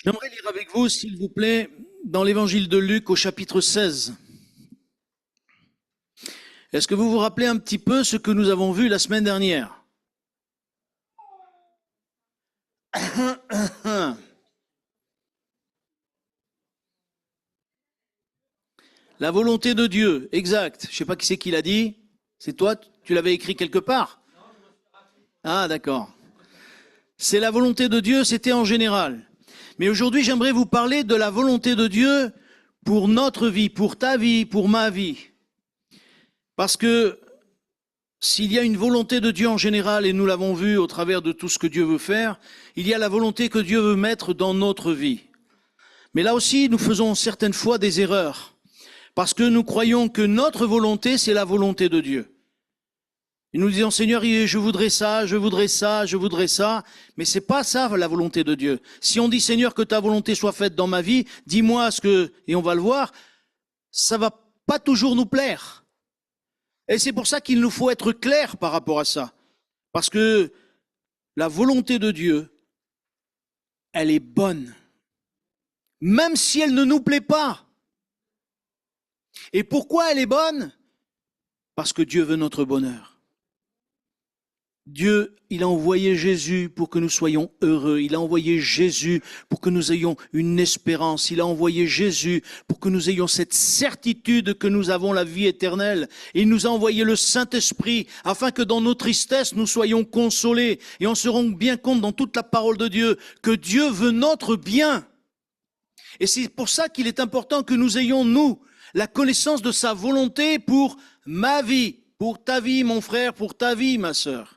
J'aimerais lire avec vous, s'il vous plaît, dans l'évangile de Luc au chapitre 16. Est-ce que vous vous rappelez un petit peu ce que nous avons vu la semaine dernière? La volonté de Dieu, exact. Je ne sais pas qui c'est qui l'a dit. C'est toi, tu l'avais écrit quelque part? Ah, d'accord. C'est la volonté de Dieu, c'était en général. Mais aujourd'hui, j'aimerais vous parler de la volonté de Dieu pour notre vie, pour ta vie, pour ma vie. Parce que s'il y a une volonté de Dieu en général, et nous l'avons vu au travers de tout ce que Dieu veut faire, il y a la volonté que Dieu veut mettre dans notre vie. Mais là aussi, nous faisons certaines fois des erreurs, parce que nous croyons que notre volonté, c'est la volonté de Dieu. Et nous disons, Seigneur, je voudrais ça, je voudrais ça, je voudrais ça, mais c'est pas ça la volonté de Dieu. Si on dit, Seigneur, que ta volonté soit faite dans ma vie, dis-moi ce que, et on va le voir, ça va pas toujours nous plaire. Et c'est pour ça qu'il nous faut être clair par rapport à ça. Parce que la volonté de Dieu, elle est bonne. Même si elle ne nous plaît pas. Et pourquoi elle est bonne? Parce que Dieu veut notre bonheur. Dieu, il a envoyé Jésus pour que nous soyons heureux. Il a envoyé Jésus pour que nous ayons une espérance. Il a envoyé Jésus pour que nous ayons cette certitude que nous avons la vie éternelle. Il nous a envoyé le Saint-Esprit afin que dans nos tristesses, nous soyons consolés. Et on se rende bien compte dans toute la parole de Dieu que Dieu veut notre bien. Et c'est pour ça qu'il est important que nous ayons, nous, la connaissance de sa volonté pour ma vie, pour ta vie, mon frère, pour ta vie, ma sœur.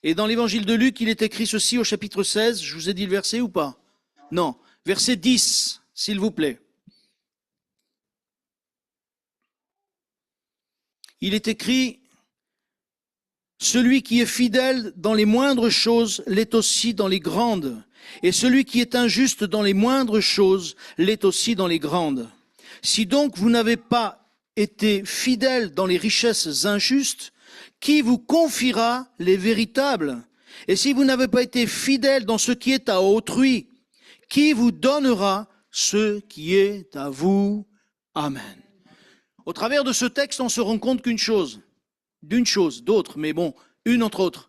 Et dans l'évangile de Luc, il est écrit ceci au chapitre 16. Je vous ai dit le verset ou pas? Non. Verset 10, s'il vous plaît. Il est écrit, « Celui qui est fidèle dans les moindres choses l'est aussi dans les grandes. Et celui qui est injuste dans les moindres choses l'est aussi dans les grandes. Si donc vous n'avez pas été fidèle dans les richesses injustes, qui vous confiera les véritables? Et si vous n'avez pas été fidèle dans ce qui est à autrui, qui vous donnera ce qui est à vous? Amen. » Au travers de ce texte, on se rend compte d'autres, mais bon, une entre autres,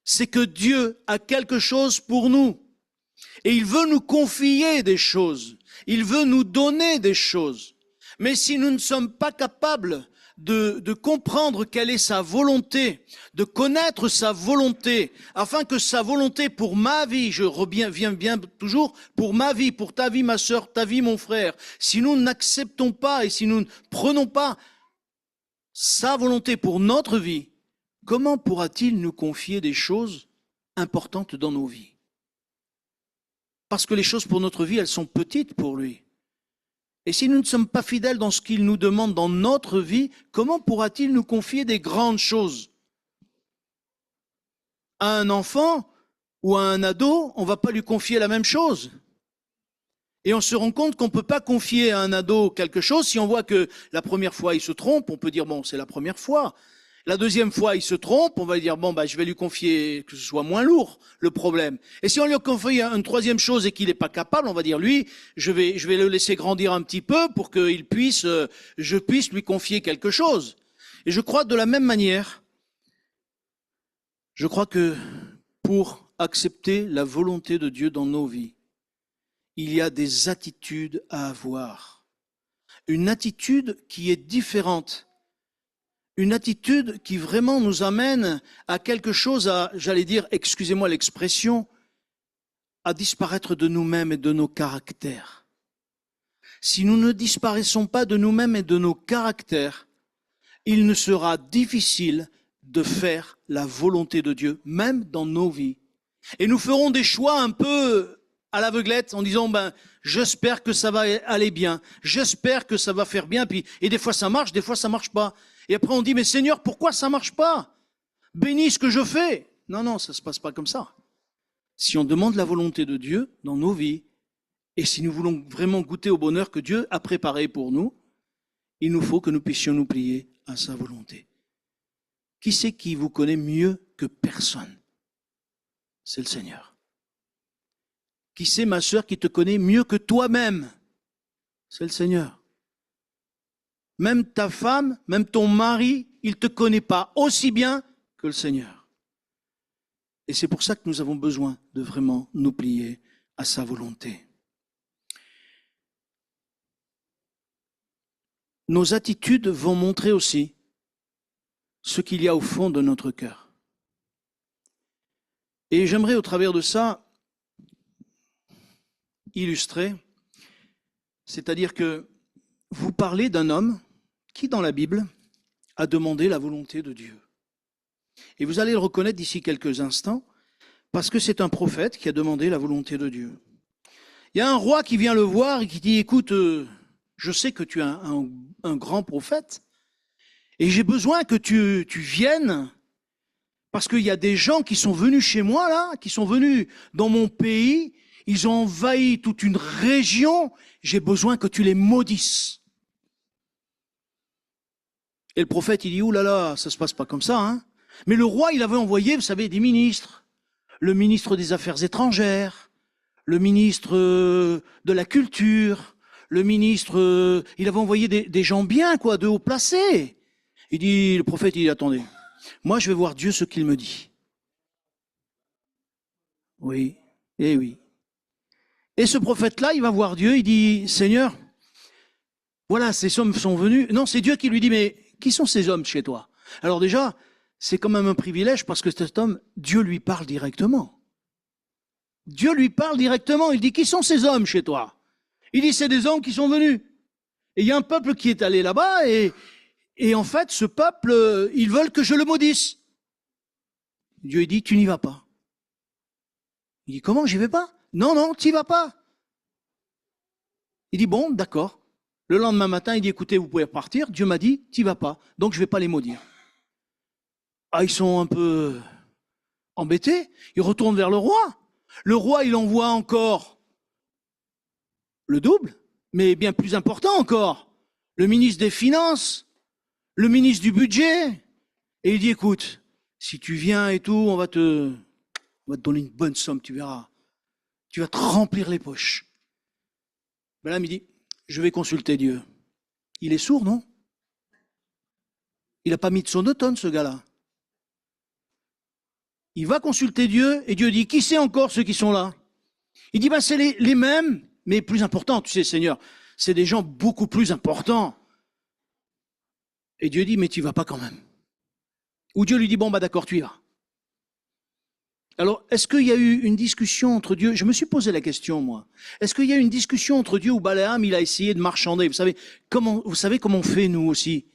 c'est que Dieu a quelque chose pour nous. Et il veut nous confier des choses. Il veut nous donner des choses. Mais si nous ne sommes pas capables de comprendre quelle est sa volonté, de connaître sa volonté, afin que sa volonté pour ma vie, je reviens bien toujours, pour ma vie, pour ta vie, ma sœur, ta vie, mon frère, si nous n'acceptons pas et si nous ne prenons pas sa volonté pour notre vie, comment pourra-t-il nous confier des choses importantes dans nos vies? Parce que les choses pour notre vie, elles sont petites pour lui. Et si nous ne sommes pas fidèles dans ce qu'il nous demande dans notre vie, comment pourra-t-il nous confier des grandes choses? À un enfant ou à un ado, on ne va pas lui confier la même chose. Et on se rend compte qu'on ne peut pas confier à un ado quelque chose. Si on voit que la première fois il se trompe, on peut dire bon, c'est la première fois. La deuxième fois, il se trompe, on va dire, bon, je vais lui confier que ce soit moins lourd, le problème. Et si on lui confie une troisième chose et qu'il n'est pas capable, on va dire, lui, je vais le laisser grandir un petit peu pour que je puisse lui confier quelque chose. Et je crois de la même manière, je crois que pour accepter la volonté de Dieu dans nos vies, il y a des attitudes à avoir. Une attitude qui est différente. Une attitude qui vraiment nous amène à quelque chose, j'allais dire, excusez-moi l'expression, à disparaître de nous-mêmes et de nos caractères. Si nous ne disparaissons pas de nous-mêmes et de nos caractères, il nous sera difficile de faire la volonté de Dieu, même dans nos vies. Et nous ferons des choix un peu à l'aveuglette en disant, j'espère que ça va aller bien, j'espère que ça va faire bien, et des fois ça marche, des fois ça marche pas. Et après on dit, mais Seigneur, pourquoi ça marche pas? Bénis ce que je fais. Non, ça se passe pas comme ça. Si on demande la volonté de Dieu dans nos vies, et si nous voulons vraiment goûter au bonheur que Dieu a préparé pour nous, il nous faut que nous puissions nous plier à sa volonté. Qui c'est qui vous connaît mieux que personne? C'est le Seigneur. Qui c'est, ma sœur, qui te connaît mieux que toi-même? C'est le Seigneur. Même ta femme, même ton mari, il ne te connaît pas aussi bien que le Seigneur. Et c'est pour ça que nous avons besoin de vraiment nous plier à sa volonté. Nos attitudes vont montrer aussi ce qu'il y a au fond de notre cœur. Et j'aimerais au travers de ça illustrer, c'est-à-dire que vous parlez d'un homme qui, dans la Bible, a demandé la volonté de Dieu. Et vous allez le reconnaître d'ici quelques instants, parce que c'est un prophète qui a demandé la volonté de Dieu. Il y a un roi qui vient le voir et qui dit, écoute, je sais que tu es un grand prophète, et j'ai besoin que tu viennes, parce qu'il y a des gens qui sont venus chez moi, là, qui sont venus dans mon pays, ils ont envahi toute une région, j'ai besoin que tu les maudisses. Et le prophète, il dit, ouh là là, ça se passe pas comme ça, hein. Mais le roi, il avait envoyé, vous savez, des ministres, le ministre des Affaires étrangères, le ministre de la Culture, le ministre, il avait envoyé des gens bien, quoi, de haut placés. Il dit, le prophète, il dit, attendez, moi je vais voir Dieu ce qu'il me dit. Oui, et oui. Et ce prophète-là, il va voir Dieu, il dit, Seigneur, voilà, ces hommes sont venus. Non, c'est Dieu qui lui dit, mais qui sont ces hommes chez toi? Alors déjà, c'est quand même un privilège parce que cet homme, Dieu lui parle directement. Dieu lui parle directement, il dit, qui sont ces hommes chez toi? Il dit, c'est des hommes qui sont venus. Et il y a un peuple qui est allé là-bas et en fait, ce peuple, ils veulent que je le maudisse. Dieu il dit, tu n'y vas pas. Il dit, comment, j'y vais pas? Non, non, tu n'y vas pas. Il dit, bon, d'accord. Le lendemain matin, il dit, écoutez, vous pouvez partir. Dieu m'a dit, tu n'y vas pas. Donc, je ne vais pas les maudire. Ah, ils sont un peu embêtés. Ils retournent vers le roi. Le roi, il envoie encore le double, mais bien plus important encore, le ministre des Finances, le ministre du Budget. Et il dit, écoute, si tu viens et tout, on va te donner une bonne somme, tu verras. Tu vas te remplir les poches. Balaam, il dit, je vais consulter Dieu. Il est sourd, non? Il n'a pas mis de sonotone, ce gars-là. Il va consulter Dieu et Dieu dit, qui c'est encore ceux qui sont là? Il dit, c'est les mêmes, mais plus importants. Tu sais, Seigneur, c'est des gens beaucoup plus importants. Et Dieu dit, mais tu ne vas pas quand même. Ou Dieu lui dit, bon, d'accord, tu y vas. Alors, est-ce qu'il y a eu une discussion entre Dieu? Je me suis posé la question, moi. Est-ce qu'il y a eu une discussion entre Dieu ou Balaam, il a essayé de marchander? Vous savez comment on fait, nous aussi?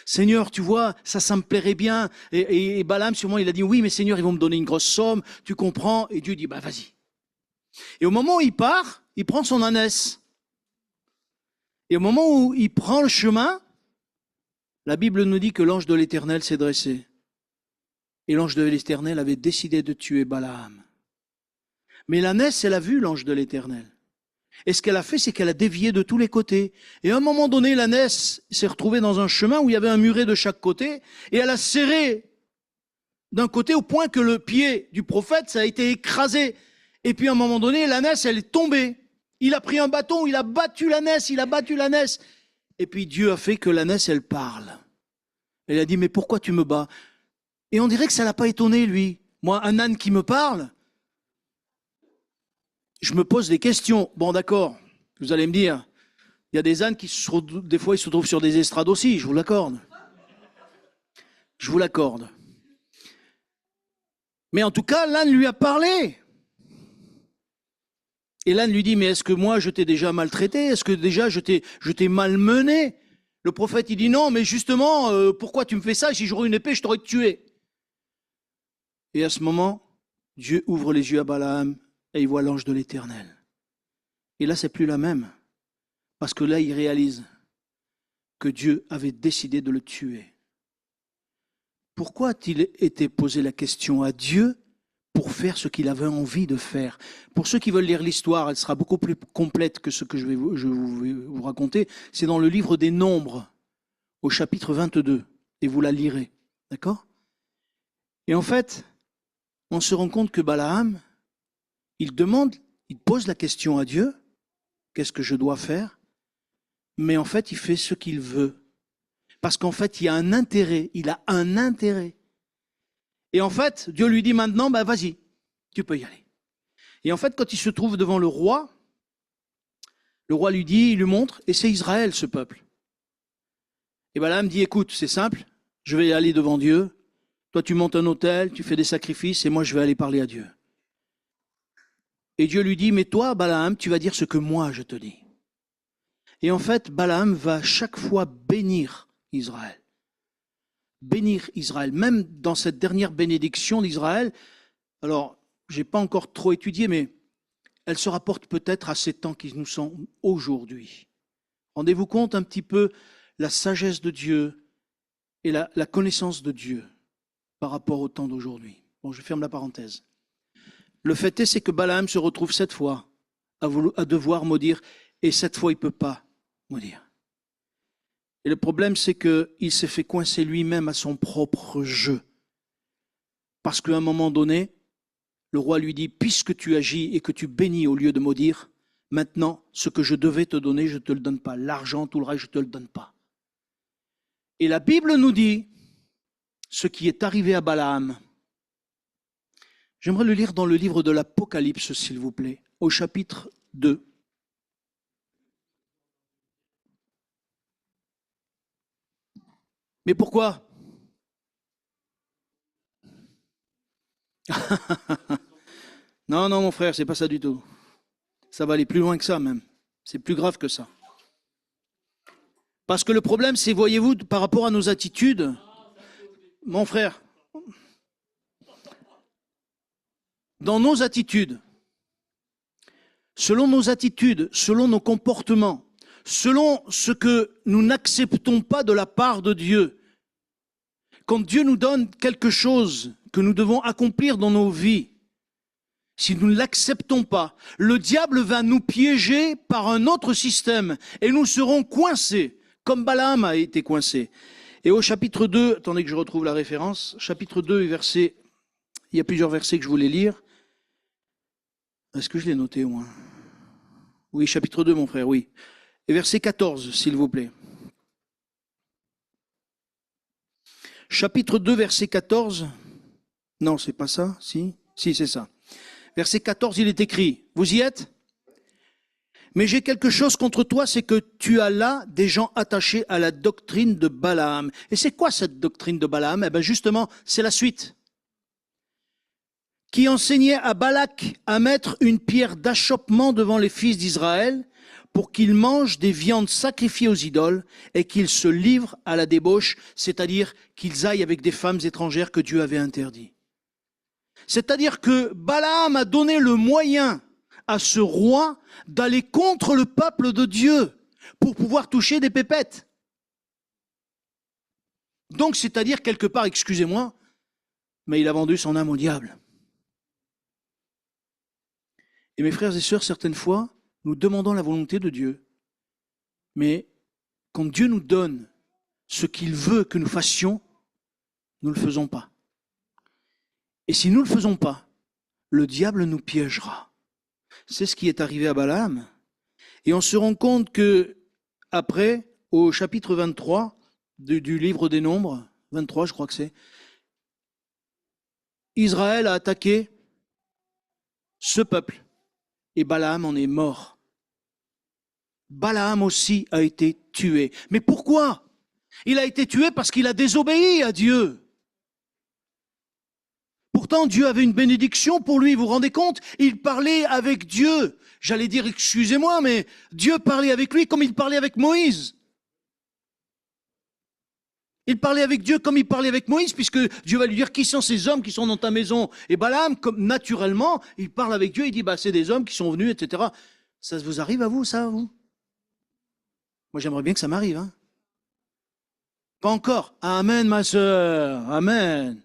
Seigneur, tu vois, ça me plairait bien. Et Balaam, sûrement, il a dit, oui, mais Seigneur, ils vont me donner une grosse somme, tu comprends? Et Dieu dit, vas-y. Et au moment où il part, il prend son ânesse. Et au moment où il prend le chemin, la Bible nous dit que l'ange de l'Éternel s'est dressé. Et l'ange de l'Éternel avait décidé de tuer Balaam. Mais l'ânesse, elle a vu l'ange de l'Éternel. Et ce qu'elle a fait, c'est qu'elle a dévié de tous les côtés. Et à un moment donné, l'ânesse s'est retrouvée dans un chemin où il y avait un muret de chaque côté, et elle a serré d'un côté au point que le pied du prophète, ça a été écrasé. Et puis à un moment donné, l'ânesse, elle est tombée. Il a pris un bâton, il a battu l'ânesse. Et puis Dieu a fait que l'ânesse, elle parle. Elle a dit, mais pourquoi tu me bats? Et on dirait que ça ne l'a pas étonné, lui. Moi, un âne qui me parle, je me pose des questions. Bon, d'accord, vous allez me dire, il y a des ânes qui, des fois, ils se trouvent sur des estrades aussi, je vous l'accorde. Je vous l'accorde. Mais en tout cas, l'âne lui a parlé. Et l'âne lui dit, mais est-ce que moi, je t'ai déjà maltraité? Est-ce que déjà, je t'ai malmené? Le prophète, il dit, non, mais justement, pourquoi tu me fais ça? Si j'aurais une épée, je t'aurais tué. Et à ce moment, Dieu ouvre les yeux à Balaam et il voit l'ange de l'Éternel. Et là, c'est plus la même. Parce que là, il réalise que Dieu avait décidé de le tuer. Pourquoi a-t-il été posé la question à Dieu pour faire ce qu'il avait envie de faire? Pour ceux qui veulent lire l'histoire, elle sera beaucoup plus complète que ce que je vais vous raconter. C'est dans le livre des Nombres, au chapitre 22, et vous la lirez. D'accord? Et en fait, on se rend compte que Balaam, il il pose la question à Dieu, qu'est-ce que je dois faire? Mais en fait, il fait ce qu'il veut. Parce qu'en fait, il y a un intérêt, il a un intérêt. Et en fait, Dieu lui dit maintenant, vas-y, tu peux y aller. Et en fait, quand il se trouve devant le roi lui dit, il lui montre, et c'est Israël ce peuple. Et Balaam dit, écoute, c'est simple, je vais aller devant Dieu, toi tu montes un autel, tu fais des sacrifices, et moi je vais aller parler à Dieu. Et Dieu lui dit, mais toi, Balaam, tu vas dire ce que moi je te dis. Et en fait, Balaam va chaque fois bénir Israël. Bénir Israël. Même dans cette dernière bénédiction d'Israël, alors, je n'ai pas encore trop étudié, mais elle se rapporte peut-être à ces temps qui nous sont aujourd'hui. Rendez-vous compte un petit peu la sagesse de Dieu et la connaissance de Dieu par rapport au temps d'aujourd'hui. Bon, je ferme la parenthèse. Le fait est, c'est que Balaam se retrouve 7 fois à devoir maudire, et 7 fois, il ne peut pas maudire. Et le problème, c'est qu'il s'est fait coincer lui-même à son propre jeu. Parce qu'à un moment donné, le roi lui dit, puisque tu agis et que tu bénis au lieu de maudire, maintenant, ce que je devais te donner, je ne te le donne pas. L'argent, tout le reste, je ne te le donne pas. Et la Bible nous dit ce qui est arrivé à Balaam. J'aimerais le lire dans le livre de l'Apocalypse, s'il vous plaît, au chapitre 2. Mais pourquoi? Non, mon frère, c'est pas ça du tout. Ça va aller plus loin que ça même. C'est plus grave que ça. Parce que le problème, c'est, voyez-vous, par rapport à nos attitudes, mon frère, dans nos attitudes, selon nos comportements, selon ce que nous n'acceptons pas de la part de Dieu, quand Dieu nous donne quelque chose que nous devons accomplir dans nos vies, si nous ne l'acceptons pas, le diable va nous piéger par un autre système et nous serons coincés, comme Balaam a été coincé. Et au chapitre 2, attendez que je retrouve la référence, chapitre 2, verset, il y a plusieurs versets que je voulais lire. Est-ce que je l'ai noté au moins? Oui, chapitre 2, mon frère, oui. Et verset 14, s'il vous plaît. Chapitre 2, verset 14. Non, c'est pas ça, si? Si, c'est ça. Verset 14, il est écrit, vous y êtes? Mais j'ai quelque chose contre toi, c'est que tu as là des gens attachés à la doctrine de Balaam. Et c'est quoi cette doctrine de Balaam? Eh bien justement, c'est la suite. Qui enseignait à Balak à mettre une pierre d'achoppement devant les fils d'Israël pour qu'ils mangent des viandes sacrifiées aux idoles et qu'ils se livrent à la débauche, c'est-à-dire qu'ils aillent avec des femmes étrangères que Dieu avait interdites. C'est-à-dire que Balaam a donné le moyen à ce roi d'aller contre le peuple de Dieu pour pouvoir toucher des pépettes. Donc, c'est-à-dire quelque part, excusez-moi, mais il a vendu son âme au diable. Et mes frères et sœurs, certaines fois, nous demandons la volonté de Dieu. Mais quand Dieu nous donne ce qu'il veut que nous fassions, nous ne le faisons pas. Et si nous ne le faisons pas, le diable nous piégera. C'est ce qui est arrivé à Balaam. Et on se rend compte que, après, au chapitre 23 du livre des Nombres, 23 je crois que c'est, Israël a attaqué ce peuple. Et Balaam en est mort. Balaam aussi a été tué. Mais pourquoi? Il a été tué parce qu'il a désobéi à Dieu. Pourtant, Dieu avait une bénédiction pour lui, vous vous rendez compte? Il parlait avec Dieu. J'allais dire, excusez-moi, mais Dieu parlait avec lui comme il parlait avec Moïse. Il parlait avec Dieu comme il parlait avec Moïse, puisque Dieu va lui dire, qui sont ces hommes qui sont dans ta maison? Et Balaam, comme naturellement, il parle avec Dieu, il dit, c'est des hommes qui sont venus, etc. Ça vous arrive à vous, ça, vous? Moi, j'aimerais bien que ça m'arrive. Hein. Pas encore. Amen, ma sœur. Amen.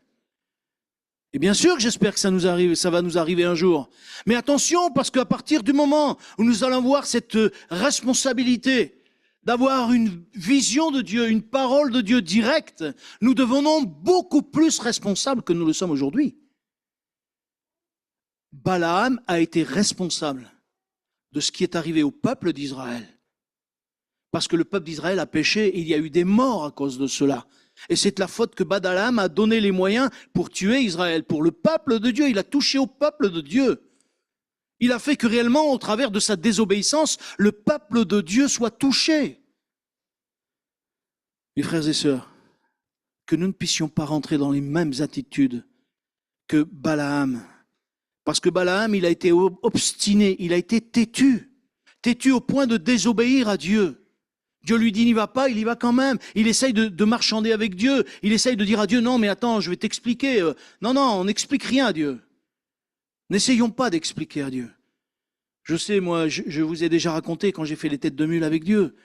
Et bien sûr que j'espère que ça nous arrive, ça va nous arriver un jour. Mais attention, parce qu'à partir du moment où nous allons voir cette responsabilité d'avoir une vision de Dieu, une parole de Dieu directe, nous devenons beaucoup plus responsables que nous le sommes aujourd'hui. Balaam a été responsable de ce qui est arrivé au peuple d'Israël. Parce que le peuple d'Israël a péché et il y a eu des morts à cause de cela. Et c'est de la faute que Balaam a donné les moyens pour tuer Israël, pour le peuple de Dieu. Il a touché au peuple de Dieu. Il a fait que réellement, au travers de sa désobéissance, le peuple de Dieu soit touché. Mes frères et sœurs, que nous ne puissions pas rentrer dans les mêmes attitudes que Balaam. Parce que Balaam, il a été obstiné, il a été têtu. Têtu au point de désobéir à Dieu. Dieu lui dit, n'y va pas, il y va quand même. Il essaye de marchander avec Dieu. Il essaye de dire à Dieu, non mais attends, je vais t'expliquer. Non, on n'explique rien à Dieu. N'essayons pas d'expliquer à Dieu. Je sais, moi, je vous ai déjà raconté quand j'ai fait les têtes de mule avec Dieu.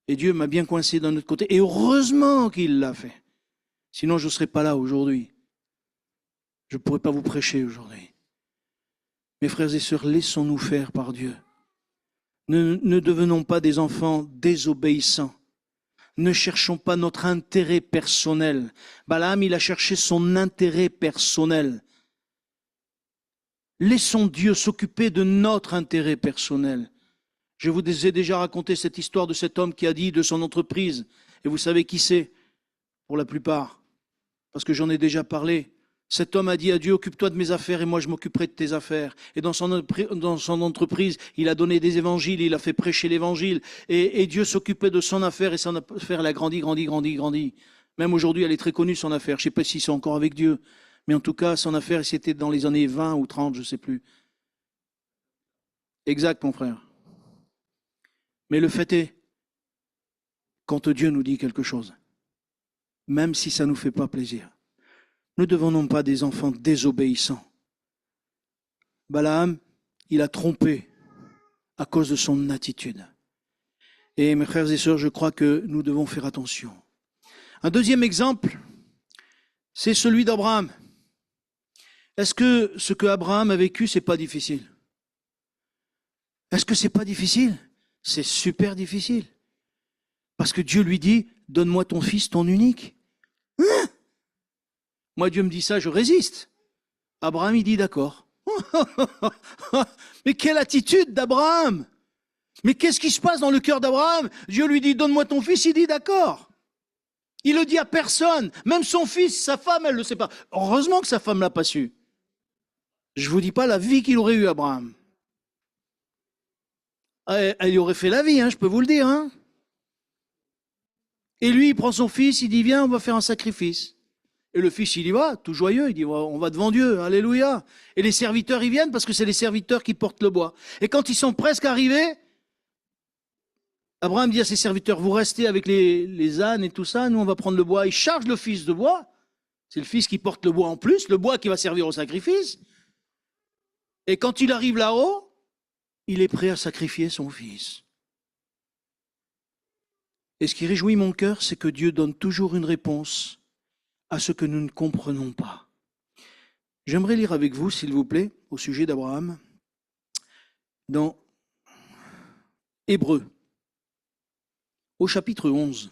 Et Dieu m'a bien coincé d'un autre côté. Et heureusement qu'il l'a fait. Sinon, je ne serais pas là aujourd'hui. Je ne pourrais pas vous prêcher aujourd'hui. Mes frères et sœurs, laissons-nous faire par Dieu. Ne devenons pas des enfants désobéissants. Ne cherchons pas notre intérêt personnel. Balaam, il a cherché son intérêt personnel. Laissons Dieu s'occuper de notre intérêt personnel. Je vous ai déjà raconté cette histoire de cet homme qui a dit de son entreprise, et vous savez qui c'est, pour la plupart, parce que j'en ai déjà parlé. Cet homme a dit à Dieu, occupe-toi de mes affaires et moi je m'occuperai de tes affaires. Et dans son entreprise, il a donné des évangiles, il a fait prêcher l'évangile. Et Dieu s'occupait de son affaire et son affaire, elle a grandi. Même aujourd'hui, elle est très connue, son affaire. Je ne sais pas si c'est encore avec Dieu. Mais en tout cas, son affaire, c'était dans les années 20 ou 30, je ne sais plus. Exact, mon frère. Mais le fait est, quand Dieu nous dit quelque chose, même si ça ne nous fait pas plaisir, nous ne devenons pas des enfants désobéissants. Balaam, il a trompé à cause de son attitude. Et mes frères et sœurs, je crois que nous devons faire attention. Un deuxième exemple, c'est celui d'Abraham. Est-ce que ce que Abraham a vécu, c'est pas difficile? Est-ce que c'est pas difficile? C'est super difficile. Parce que Dieu lui dit, donne-moi ton fils, ton unique. Hein? Moi, Dieu me dit ça, je résiste. Abraham, il dit d'accord. Mais quelle attitude d'Abraham! Mais qu'est-ce qui se passe dans le cœur d'Abraham? Dieu lui dit, donne-moi ton fils, il dit d'accord. Il le dit à personne, même son fils, sa femme, elle ne le sait pas. Heureusement que sa femme ne l'a pas su. Je ne vous dis pas la vie qu'il aurait eu, Abraham. Elle y aurait fait la vie, hein, je peux vous le dire. Hein. Et lui, il prend son fils, il dit, viens, on va faire un sacrifice. Et le fils, il y va, tout joyeux, il dit, on va devant Dieu, alléluia. Et les serviteurs, ils viennent parce que c'est les serviteurs qui portent le bois. Et quand ils sont presque arrivés, Abraham dit à ses serviteurs, vous restez avec les ânes et tout ça, nous on va prendre le bois. Il charge le fils de bois, c'est le fils qui porte le bois en plus, le bois qui va servir au sacrifice. Et quand il arrive là-haut, il est prêt à sacrifier son fils. Et ce qui réjouit mon cœur, c'est que Dieu donne toujours une réponse à ce que nous ne comprenons pas. J'aimerais lire avec vous, s'il vous plaît, au sujet d'Abraham, dans Hébreux, au chapitre 11.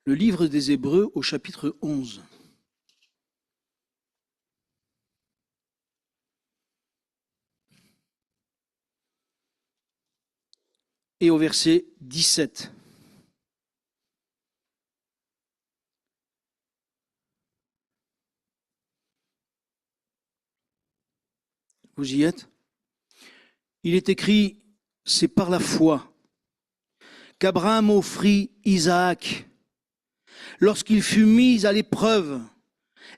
Le livre des Hébreux au chapitre 11. Et au verset 17. Vous y êtes? Il est écrit, c'est par la foi qu'Abraham offrit Isaac lorsqu'il fut mis à l'épreuve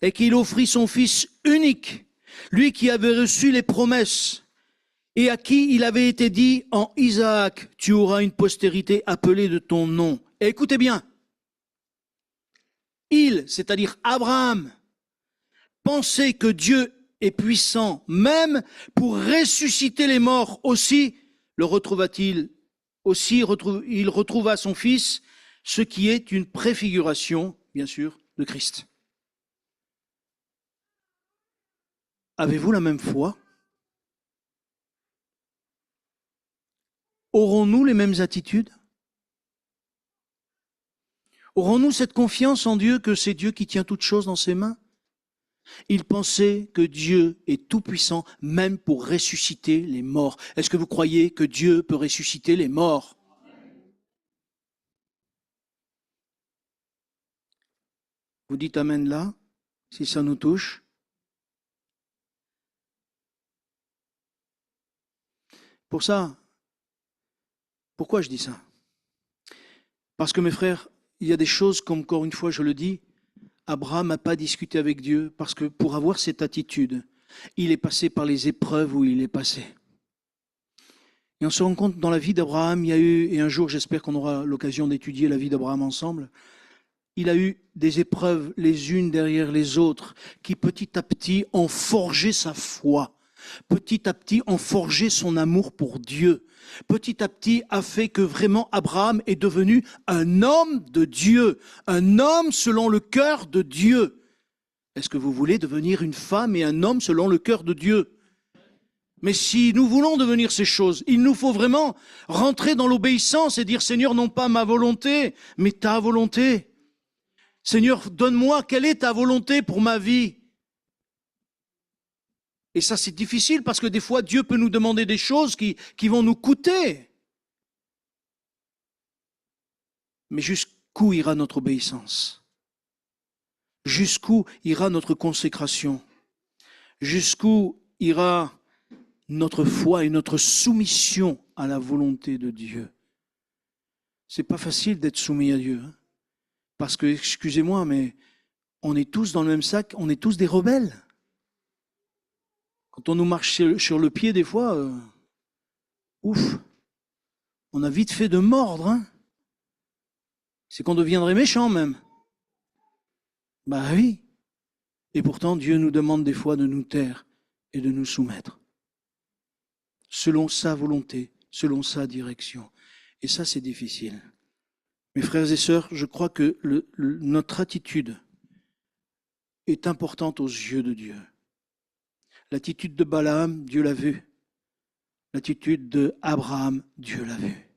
et qu'il offrit son fils unique, lui qui avait reçu les promesses et à qui il avait été dit, en Isaac, tu auras une postérité appelée de ton nom. Et écoutez bien, il, c'est-à-dire Abraham, pensait que Dieu est puissant même pour ressusciter les morts. Aussi le retrouva-t-il, il retrouva son fils, ce qui est une préfiguration, bien sûr, de Christ. Avez-vous la même foi? Aurons-nous les mêmes attitudes? Aurons-nous cette confiance en Dieu que c'est Dieu qui tient toutes choses dans ses mains? Ils pensaient que Dieu est tout-puissant, même pour ressusciter les morts. Est-ce que vous croyez que Dieu peut ressusciter les morts? Vous dites amen là, si ça nous touche. Pour ça, pourquoi je dis ça? Parce que mes frères, il y a des choses, comme encore une fois je le dis, Abraham n'a pas discuté avec Dieu, parce que pour avoir cette attitude, il est passé par les épreuves où il est passé. Et on se rend compte, dans la vie d'Abraham, il y a eu, et un jour j'espère qu'on aura l'occasion d'étudier la vie d'Abraham ensemble, il a eu des épreuves les unes derrière les autres, qui petit à petit ont forgé sa foi, petit à petit ont forgé son amour pour Dieu, petit à petit a fait que vraiment Abraham est devenu un homme de Dieu, un homme selon le cœur de Dieu. Est-ce que vous voulez devenir une femme et un homme selon le cœur de Dieu? Mais si nous voulons devenir ces choses, il nous faut vraiment rentrer dans l'obéissance et dire, Seigneur, non pas ma volonté, mais ta volonté. Seigneur, donne-moi quelle est ta volonté pour ma vie. Et ça, c'est difficile parce que des fois, Dieu peut nous demander des choses qui vont nous coûter. Mais jusqu'où ira notre obéissance? Jusqu'où ira notre consécration? Jusqu'où ira notre foi et notre soumission à la volonté de Dieu? C'est pas facile d'être soumis à Dieu. Parce que, excusez-moi, mais on est tous dans le même sac, on est tous des rebelles. Quand on nous marche sur le pied, des fois, ouf, on a vite fait de mordre. Hein. C'est qu'on deviendrait méchant même. Bah oui. Et pourtant, Dieu nous demande des fois de nous taire et de nous soumettre. Selon sa volonté, selon sa direction. Et ça, c'est difficile. Mes frères et sœurs, je crois que notre attitude est importante aux yeux de Dieu. L'attitude de Balaam, Dieu l'a vu. L'attitude d'Abraham, Dieu l'a vu.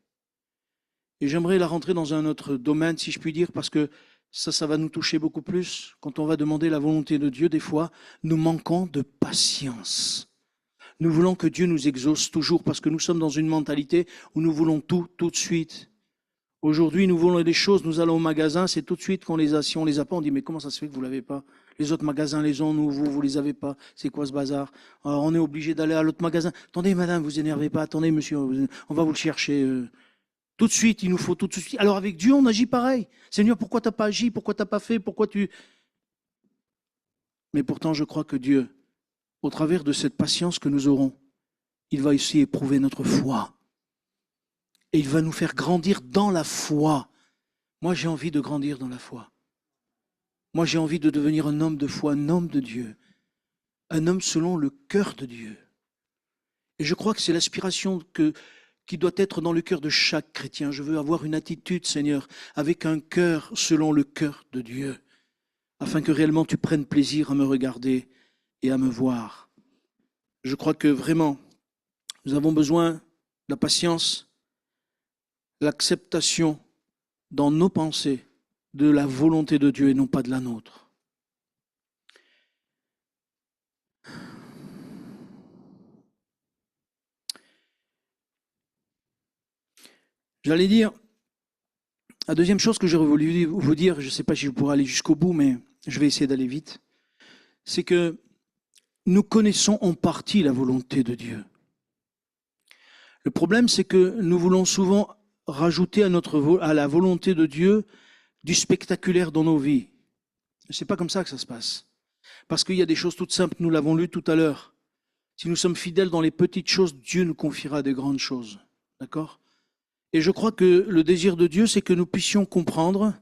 Et j'aimerais la rentrer dans un autre domaine, si je puis dire, parce que ça va nous toucher beaucoup plus. Quand on va demander la volonté de Dieu, des fois, nous manquons de patience. Nous voulons que Dieu nous exauce toujours, parce que nous sommes dans une mentalité où nous voulons tout de suite. Aujourd'hui, nous voulons des choses, nous allons au magasin, c'est tout de suite qu'on les a. Si on les a pas, on dit, mais comment ça se fait que vous l'avez pas? Les autres magasins les ont, nous, vous les avez pas. C'est quoi ce bazar? Alors, on est obligé d'aller à l'autre magasin. Attendez, madame, vous énervez pas. Attendez, monsieur, on va vous le chercher. Tout de suite, il nous faut tout de suite. Alors, avec Dieu, on agit pareil. Seigneur, pourquoi t'as pas agi? Pourquoi t'as pas fait? Pourquoi tu... Mais pourtant, je crois que Dieu, au travers de cette patience que nous aurons, il va aussi éprouver notre foi. Et il va nous faire grandir dans la foi. Moi, j'ai envie de grandir dans la foi. Moi, j'ai envie de devenir un homme de foi, un homme de Dieu. Un homme selon le cœur de Dieu. Et je crois que c'est l'aspiration qui doit être dans le cœur de chaque chrétien. Je veux avoir une attitude, Seigneur, avec un cœur selon le cœur de Dieu, afin que réellement tu prennes plaisir à me regarder et à me voir. Je crois que vraiment, nous avons besoin de la patience, l'acceptation dans nos pensées de la volonté de Dieu et non pas de la nôtre. J'allais dire, la deuxième chose que j'aurais voulu vous dire, je ne sais pas si je pourrai aller jusqu'au bout, mais je vais essayer d'aller vite, c'est que nous connaissons en partie la volonté de Dieu. Le problème, c'est que nous voulons souvent rajouter à la volonté de Dieu du spectaculaire dans nos vies. Ce n'est pas comme ça que ça se passe. Parce qu'il y a des choses toutes simples, nous l'avons lu tout à l'heure. Si nous sommes fidèles dans les petites choses, Dieu nous confiera des grandes choses. D'accord ? Et je crois que le désir de Dieu, c'est que nous puissions comprendre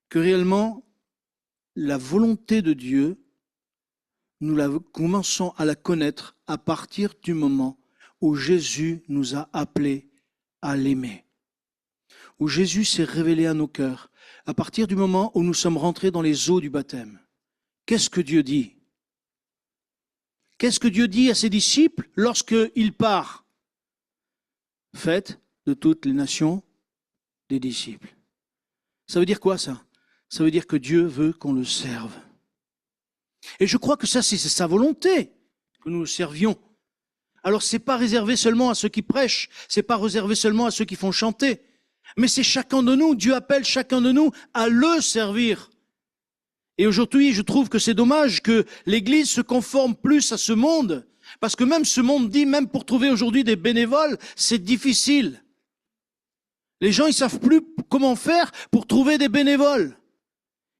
que réellement, la volonté de Dieu, nous commençons à la connaître à partir du moment où Jésus nous a appelés à l'aimer. Où Jésus s'est révélé à nos cœurs, à partir du moment où nous sommes rentrés dans les eaux du baptême. Qu'est-ce que Dieu dit? Qu'est-ce que Dieu dit à ses disciples lorsqu'il part? Faites de toutes les nations des disciples. Ça veut dire quoi ça? Ça veut dire que Dieu veut qu'on le serve. Et je crois que ça, c'est sa volonté, que nous le servions. Alors, c'est pas réservé seulement à ceux qui prêchent, c'est pas réservé seulement à ceux qui font chanter, mais c'est chacun de nous, Dieu appelle chacun de nous à le servir. Et aujourd'hui, je trouve que c'est dommage que l'Église se conforme plus à ce monde, parce que même ce monde dit, même pour trouver aujourd'hui des bénévoles, c'est difficile. Les gens, ils savent plus comment faire pour trouver des bénévoles.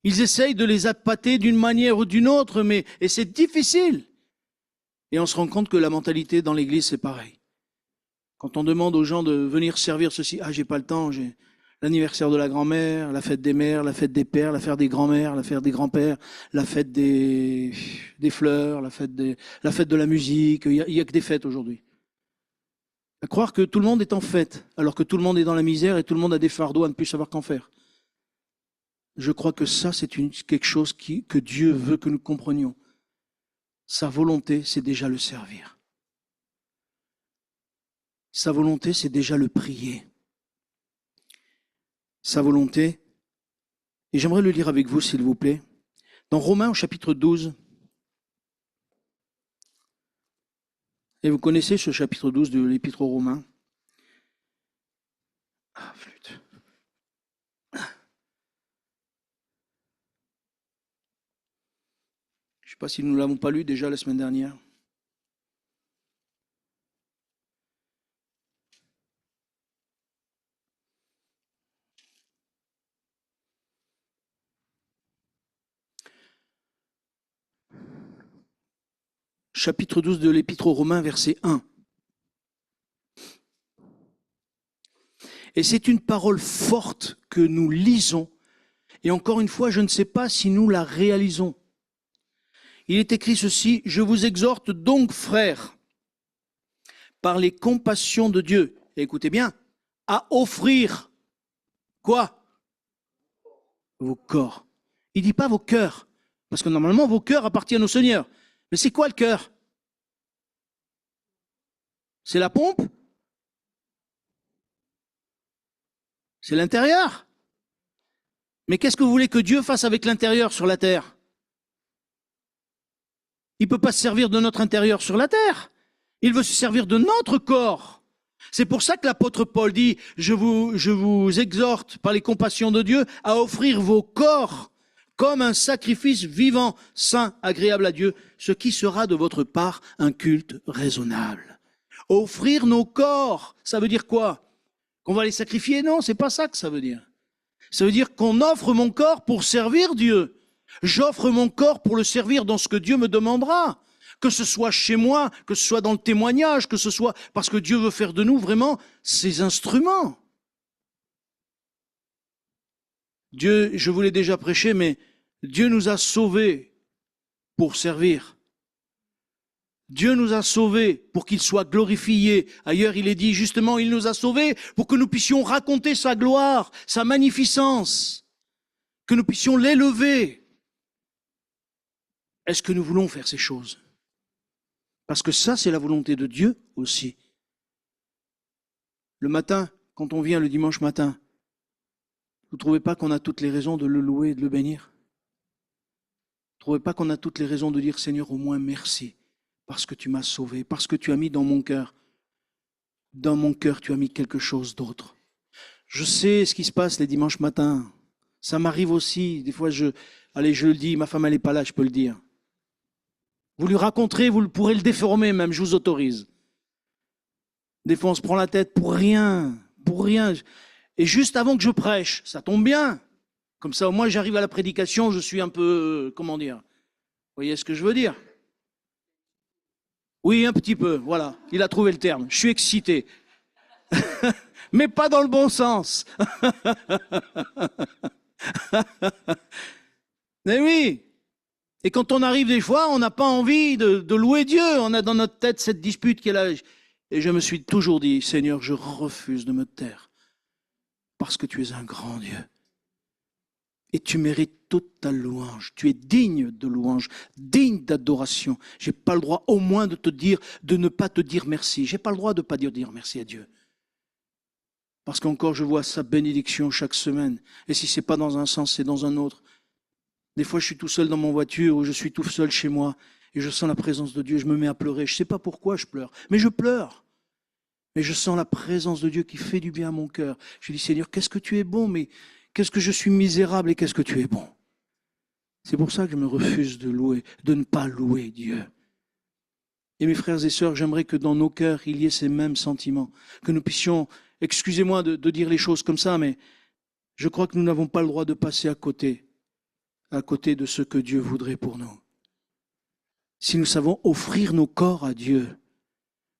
Ils essayent de les appâter d'une manière ou d'une autre, et c'est difficile. Et on se rend compte que la mentalité dans l'Église, c'est pareil. Quand on demande aux gens de venir servir ceci, j'ai pas le temps, j'ai l'anniversaire de la grand-mère, la fête des mères, la fête des pères, la fête des grands-mères, la fête des grands-pères, la fête des fleurs, la fête de la musique, il y a que des fêtes aujourd'hui. À croire que tout le monde est en fête, alors que tout le monde est dans la misère et tout le monde a des fardeaux à ne plus savoir qu'en faire. Je crois que ça, c'est quelque chose que Dieu veut que nous comprenions. Sa volonté, c'est déjà le servir. Sa volonté, c'est déjà le prier. Sa volonté, et j'aimerais le lire avec vous, s'il vous plaît, dans Romains au chapitre 12. Et vous connaissez ce chapitre 12 de l'Épître aux Romains. Flûte. Je ne sais pas si nous ne l'avons pas lu déjà la semaine dernière. Chapitre 12 de l'Épître aux Romains, verset 1. Et c'est une parole forte que nous lisons. Et encore une fois, je ne sais pas si nous la réalisons. Il est écrit ceci, « Je vous exhorte donc, frères, par les compassions de Dieu, et écoutez bien, à offrir, quoi? Vos corps. Il ne dit pas vos cœurs, parce que normalement, vos cœurs appartiennent au Seigneur. Mais c'est quoi le cœur? C'est la pompe? C'est l'intérieur? Mais qu'est-ce que vous voulez que Dieu fasse avec l'intérieur sur la terre? Il ne peut pas se servir de notre intérieur sur la terre. Il veut se servir de notre corps. C'est pour ça que l'apôtre Paul dit, je vous exhorte par les compassions de Dieu à offrir vos corps comme un sacrifice vivant, saint, agréable à Dieu, ce qui sera de votre part un culte raisonnable. Offrir nos corps, ça veut dire quoi? Qu'on va les sacrifier? Non, c'est pas ça que ça veut dire. Ça veut dire qu'on offre mon corps pour servir Dieu. J'offre mon corps pour le servir dans ce que Dieu me demandera. Que ce soit chez moi, que ce soit dans le témoignage, que ce soit parce que Dieu veut faire de nous vraiment ses instruments. Dieu, je vous l'ai déjà prêché, mais Dieu nous a sauvés pour servir. Dieu nous a sauvés pour qu'il soit glorifié. Ailleurs, il est dit justement, il nous a sauvés pour que nous puissions raconter sa gloire, sa magnificence, que nous puissions l'élever. Est-ce que nous voulons faire ces choses? Parce que ça, c'est la volonté de Dieu aussi. Le matin, quand on vient le dimanche matin, vous ne trouvez pas qu'on a toutes les raisons de le louer et de le bénir? Vous ne trouvez pas qu'on a toutes les raisons de dire, Seigneur, au moins merci, parce que tu m'as sauvé, parce que tu as mis dans mon cœur, tu as mis quelque chose d'autre. Je sais ce qui se passe les dimanches matins. Ça m'arrive aussi. Des fois, je le dis, ma femme, elle n'est pas là, je peux le dire. Vous lui raconterez, vous pourrez le déformer même, je vous autorise. Des fois, on se prend la tête pour rien. Et juste avant que je prêche, ça tombe bien. Comme ça, au moins, j'arrive à la prédication, je suis un peu, comment dire? Vous voyez ce que je veux dire? Oui, un petit peu, voilà. Il a trouvé le terme. Je suis excité. Mais pas dans le bon sens. Mais oui. Et quand on arrive des fois, on n'a pas envie de louer Dieu. On a dans notre tête cette dispute qui est là. Et je me suis toujours dit, Seigneur, je refuse de me taire. Parce que tu es un grand Dieu. Et tu mérites toute ta louange. Tu es digne de louange, digne d'adoration. Je n'ai pas le droit au moins de ne pas te dire merci. Je n'ai pas le droit de ne pas dire merci à Dieu. Parce qu'encore je vois sa bénédiction chaque semaine. Et si ce n'est pas dans un sens, c'est dans un autre. Des fois, je suis tout seul dans mon voiture ou je suis tout seul chez moi et je sens la présence de Dieu. Je me mets à pleurer. Je ne sais pas pourquoi je pleure, mais je pleure. Mais je sens la présence de Dieu qui fait du bien à mon cœur. Je dis, Seigneur, qu'est-ce que tu es bon, mais qu'est-ce que je suis misérable et qu'est-ce que tu es bon. C'est pour ça que je me refuse de louer, de ne pas louer Dieu. Et mes frères et sœurs, j'aimerais que dans nos cœurs, il y ait ces mêmes sentiments, que nous puissions, excusez-moi de dire les choses comme ça, mais je crois que nous n'avons pas le droit de passer à côté de ce que Dieu voudrait pour nous. Si nous savons offrir nos corps à Dieu, ne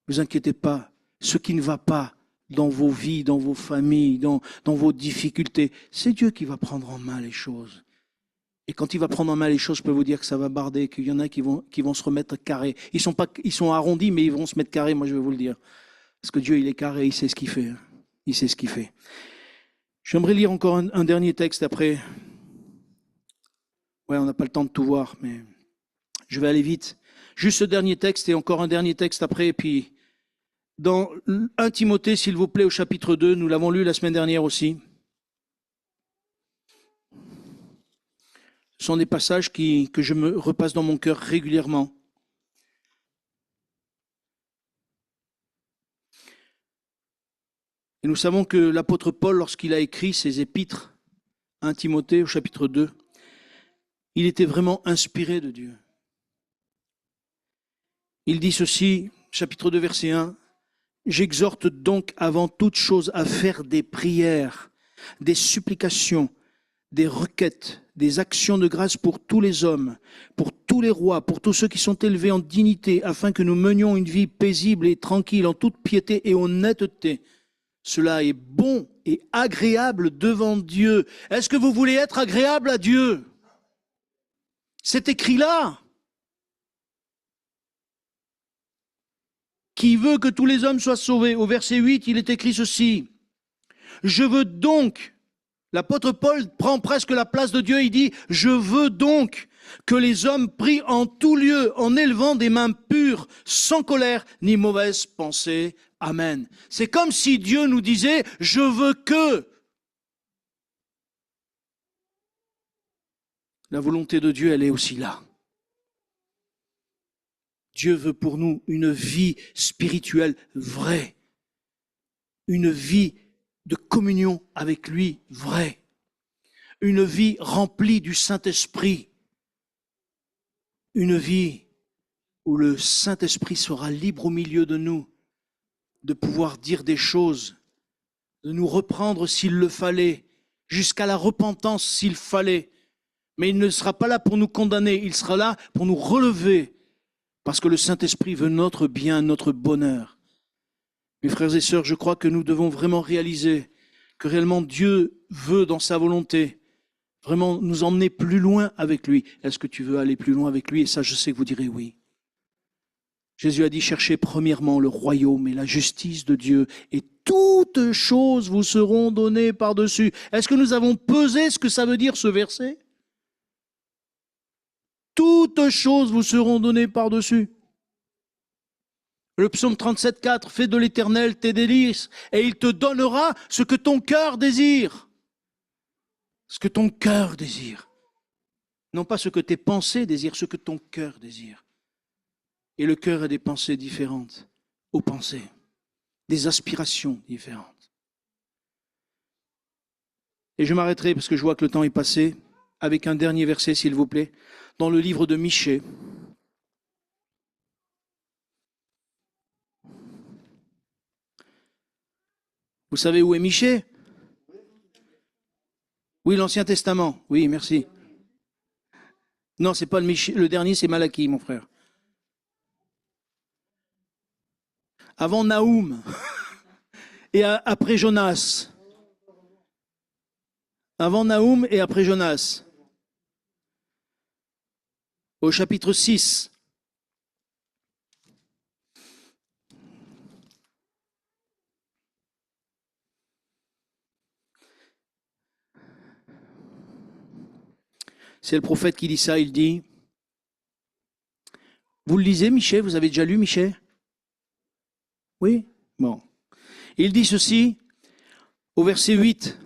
vous inquiétez pas, ce qui ne va pas dans vos vies, dans vos familles, dans vos difficultés, c'est Dieu qui va prendre en main les choses. Et quand il va prendre en main les choses, je peux vous dire que ça va barder, qu'il y en a qui vont se remettre carrés. Ils sont arrondis, mais ils vont se mettre carrés, moi je vais vous le dire. Parce que Dieu, il est carré, il sait ce qu'il fait. Il sait ce qu'il fait. J'aimerais lire encore un dernier texte après. Ouais, on n'a pas le temps de tout voir, mais je vais aller vite. Juste ce dernier texte et encore un dernier texte après. Et puis, dans 1 Timothée, s'il vous plaît, au chapitre 2, nous l'avons lu la semaine dernière aussi. Ce sont des passages que je me repasse dans mon cœur régulièrement. Et nous savons que l'apôtre Paul, lorsqu'il a écrit ses épîtres, 1 Timothée au chapitre 2, il était vraiment inspiré de Dieu. Il dit ceci, chapitre 2, verset 1, « J'exhorte donc avant toute chose à faire des prières, des supplications, des requêtes, des actions de grâce pour tous les hommes, pour tous les rois, pour tous ceux qui sont élevés en dignité, afin que nous menions une vie paisible et tranquille en toute piété et honnêteté. Cela est bon et agréable devant Dieu. » Est-ce que vous voulez être agréable à Dieu? C'est écrit là. Qui veut que tous les hommes soient sauvés. Au verset 8, il est écrit ceci. Je veux donc, l'apôtre Paul prend presque la place de Dieu, il dit, je veux donc que les hommes prient en tout lieu, en élevant des mains pures, sans colère ni mauvaise pensée. Amen. C'est comme si Dieu nous disait, je veux que. La volonté de Dieu, elle est aussi là. Dieu veut pour nous une vie spirituelle vraie, une vie de communion avec lui vraie, une vie remplie du Saint-Esprit, une vie où le Saint-Esprit sera libre au milieu de nous, de pouvoir dire des choses, de nous reprendre s'il le fallait, jusqu'à la repentance s'il fallait. Mais il ne sera pas là pour nous condamner, il sera là pour nous relever, parce que le Saint-Esprit veut notre bien, notre bonheur. Mes frères et sœurs, je crois que nous devons vraiment réaliser que réellement Dieu veut, dans sa volonté, vraiment nous emmener plus loin avec lui. Est-ce que tu veux aller plus loin avec lui? Et ça, je sais que vous direz oui. Jésus a dit, cherchez premièrement le royaume et la justice de Dieu, et toutes choses vous seront données par-dessus. Est-ce que nous avons pesé ce que ça veut dire, ce verset? Toutes choses vous seront données par-dessus. Le psaume 37,4, fais de l'Éternel tes délices, et il te donnera ce que ton cœur désire. Ce que ton cœur désire. Non pas ce que tes pensées désirent, ce que ton cœur désire. Et le cœur a des pensées différentes aux pensées, des aspirations différentes. Et je m'arrêterai, parce que je vois que le temps est passé, avec un dernier verset, s'il vous plaît, dans le livre de Michée. Vous savez où est Michée? Oui, l'Ancien Testament. Oui, merci. Non, c'est pas le dernier, c'est Malachie, mon frère. Avant Naoum et après Jonas. Avant Naoum et après Jonas. Au chapitre 6. C'est le prophète qui dit ça, il dit, vous le lisez, Michée? Vous avez déjà lu Michée? Oui? Bon. Il dit ceci, au verset 8.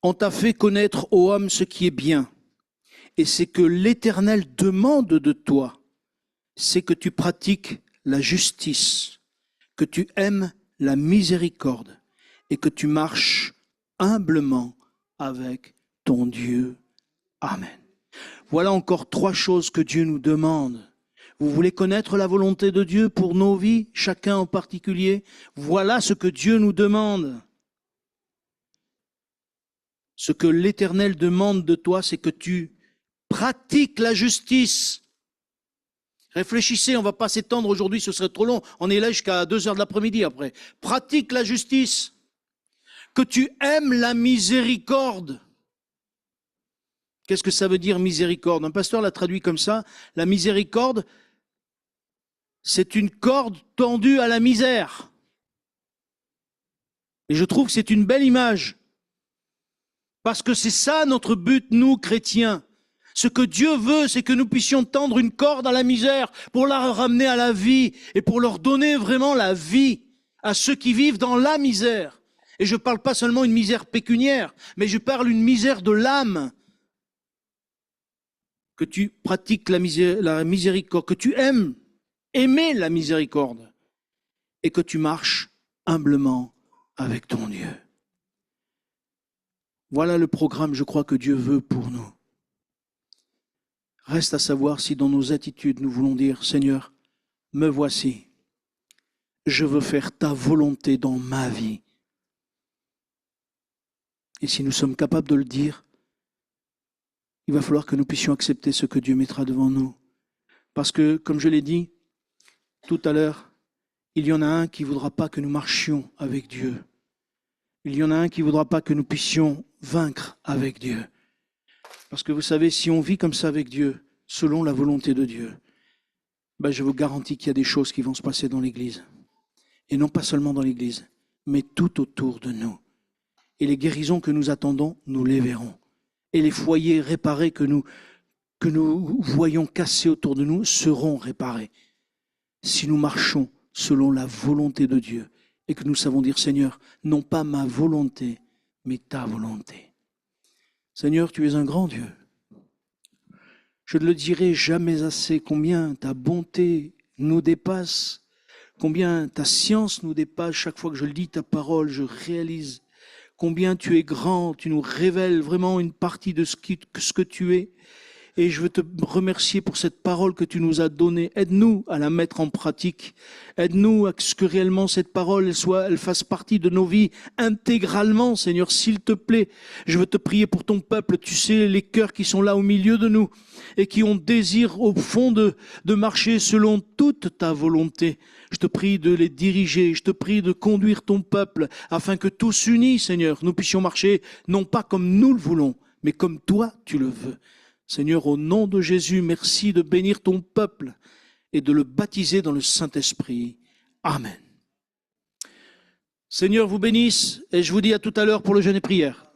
On t'a fait connaître, ô homme, ce qui est bien. Et c'est que l'Éternel demande de toi, c'est que tu pratiques la justice, que tu aimes la miséricorde et que tu marches humblement avec ton Dieu. Amen. Voilà encore 3 choses que Dieu nous demande. Vous voulez connaître la volonté de Dieu pour nos vies, chacun en particulier? Voilà ce que Dieu nous demande. Ce que l'Éternel demande de toi, c'est que tu pratiques la justice. Réfléchissez, on ne va pas s'étendre aujourd'hui, ce serait trop long. On est là jusqu'à 2h de l'après-midi après. Pratique la justice. Que tu aimes la miséricorde. Qu'est-ce que ça veut dire miséricorde? Un pasteur l'a traduit comme ça. La miséricorde, c'est une corde tendue à la misère. Et je trouve que c'est une belle image. Parce que c'est ça notre but, nous, chrétiens. Ce que Dieu veut, c'est que nous puissions tendre une corde à la misère pour la ramener à la vie et pour leur donner vraiment la vie à ceux qui vivent dans la misère. Et je ne parle pas seulement une misère pécuniaire, mais je parle une misère de l'âme. Que tu pratiques la miséricorde, que tu aimer la miséricorde et que tu marches humblement avec ton Dieu. Voilà le programme, je crois, que Dieu veut pour nous. Reste à savoir si dans nos attitudes, nous voulons dire, Seigneur, me voici. Je veux faire ta volonté dans ma vie. Et si nous sommes capables de le dire, il va falloir que nous puissions accepter ce que Dieu mettra devant nous. Parce que, comme je l'ai dit tout à l'heure, il y en a un qui ne voudra pas que nous marchions avec Dieu. Il y en a un qui ne voudra pas que nous puissions vaincre avec Dieu. Parce que vous savez, si on vit comme ça avec Dieu, selon la volonté de Dieu, je vous garantis qu'il y a des choses qui vont se passer dans l'Église. Et non pas seulement dans l'Église, mais tout autour de nous. Et les guérisons que nous attendons, nous les verrons. Et les foyers réparés que nous voyons cassés autour de nous seront réparés. Si nous marchons selon la volonté de Dieu et que nous savons dire, Seigneur, non pas ma volonté, mais ta volonté. Seigneur, tu es un grand Dieu. Je ne le dirai jamais assez combien ta bonté nous dépasse, combien ta science nous dépasse. Chaque fois que je lis ta parole, je réalise combien tu es grand, tu nous révèles vraiment une partie de ce que tu es. Et je veux te remercier pour cette parole que tu nous as donnée. Aide-nous à la mettre en pratique. Aide-nous à ce que réellement cette parole, elle fasse partie de nos vies intégralement, Seigneur, s'il te plaît. Je veux te prier pour ton peuple. Tu sais les cœurs qui sont là au milieu de nous et qui ont désir au fond de marcher selon toute ta volonté. Je te prie de les diriger. Je te prie de conduire ton peuple afin que tous unis, Seigneur, nous puissions marcher non pas comme nous le voulons, mais comme toi tu le veux. Seigneur, au nom de Jésus, merci de bénir ton peuple et de le baptiser dans le Saint-Esprit. Amen. Seigneur vous bénisse et je vous dis à tout à l'heure pour le jeûne et prière.